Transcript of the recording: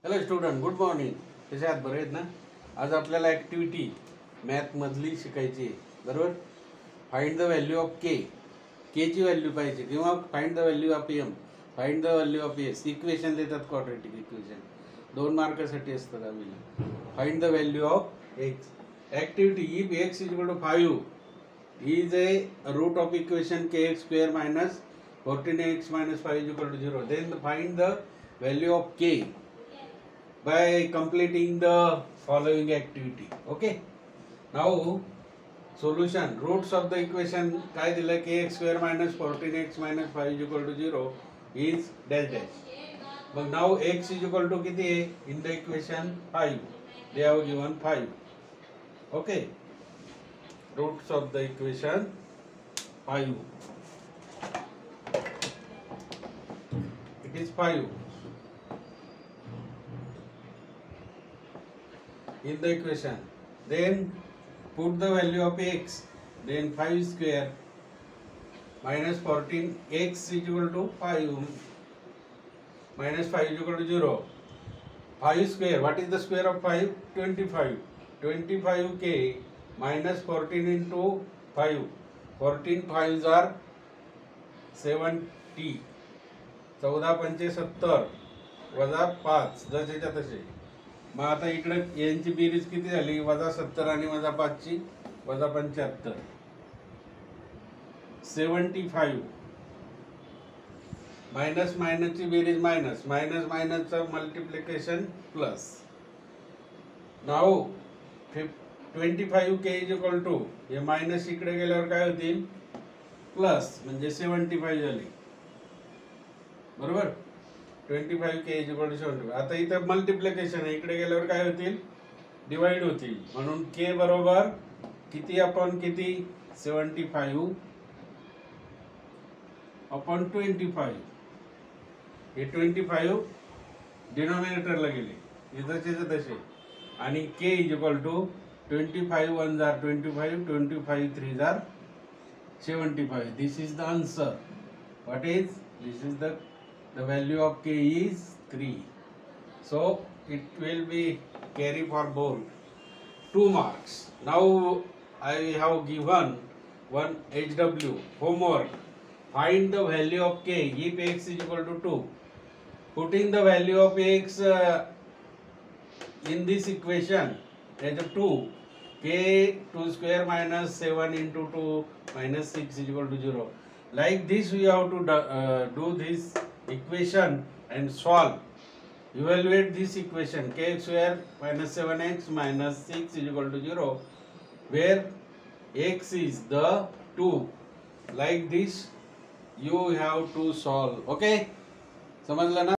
Hello student, good morning. कसे आहात? बरे आहेत ना? आज आपल्याला ॲक्टिव्हिटी मॅथमधली शिकायची आहे, बरोबर. फाइंड द व्हॅल्यू ऑफ के. केची व्हॅल्यू पाहिजे किंवा find the value of M, find the value of S. Equation देतात, क्वाड्रॅटिक इक्वेशन 2 मार्कासाठी असतात. आम्हाला find the value of X. Activity if X is equal to 5 is a root of equation kx square minus 14x minus 5 is equal to 0. Then find the value of k by completing the following activity. Okay. Now solution. Roots of the equation काय दिलं? kx square minus 14x minus 5 is equal to 0 is dash dash. But now x is equal to किती आहे? In the equation 5. They have given 5. Okay. Roots of the equation 5. It is 5 in the equation. Then put the value of x. Then 5 square minus 14 x is equal to 5 minus 5 is equal to 0. 5 square. What is the square of 5? 25. 25k minus 14 into 5. 14 5s are 70. 14 पंचे 70 वजा 5 जसेच्या तसे. मग आता इकडे यांची berries किती झाली? वजा 70 आणि वजा 5 ची वजा 75. 75 मायनस मायनस ची बेरीज मायनस, मायनस मायनसचं मल्टिप्लिकेशन प्लस. नाव 25k इज इक्वल टू, हे मायनस इकडे गेल्यावर काय होतील? प्लस, म्हणजे 75 झाली, बरोबर. 25k is equal to 75. आता इथं मल्टिप्लिकेशन आहे, इकडे गेल्यावर काय होतील? डिवाइड होतील. म्हणून k बरोबर किती अपॉन किती? 75 अपॉन 25. हे 25 डिनॉमिनेटरला गेले, इथं तसे. आणि k is equal to 25 1s are 25, 25 3s are 75. This is the answer. What is? This is the value of k is 3. So it will be carry for both 2 marks. Now I have given one HW homework. Find the value of k if x is equal to 2. Putting the value of x in this equation as a 2, k 2 square minus 7 into 2 minus 6 is equal to 0. Like this we have to do this equation and solve. Evaluate this equation k square minus 7x minus 6 is equal to 0, where x is the 2. Like this you have to solve. Okay, समझला ना?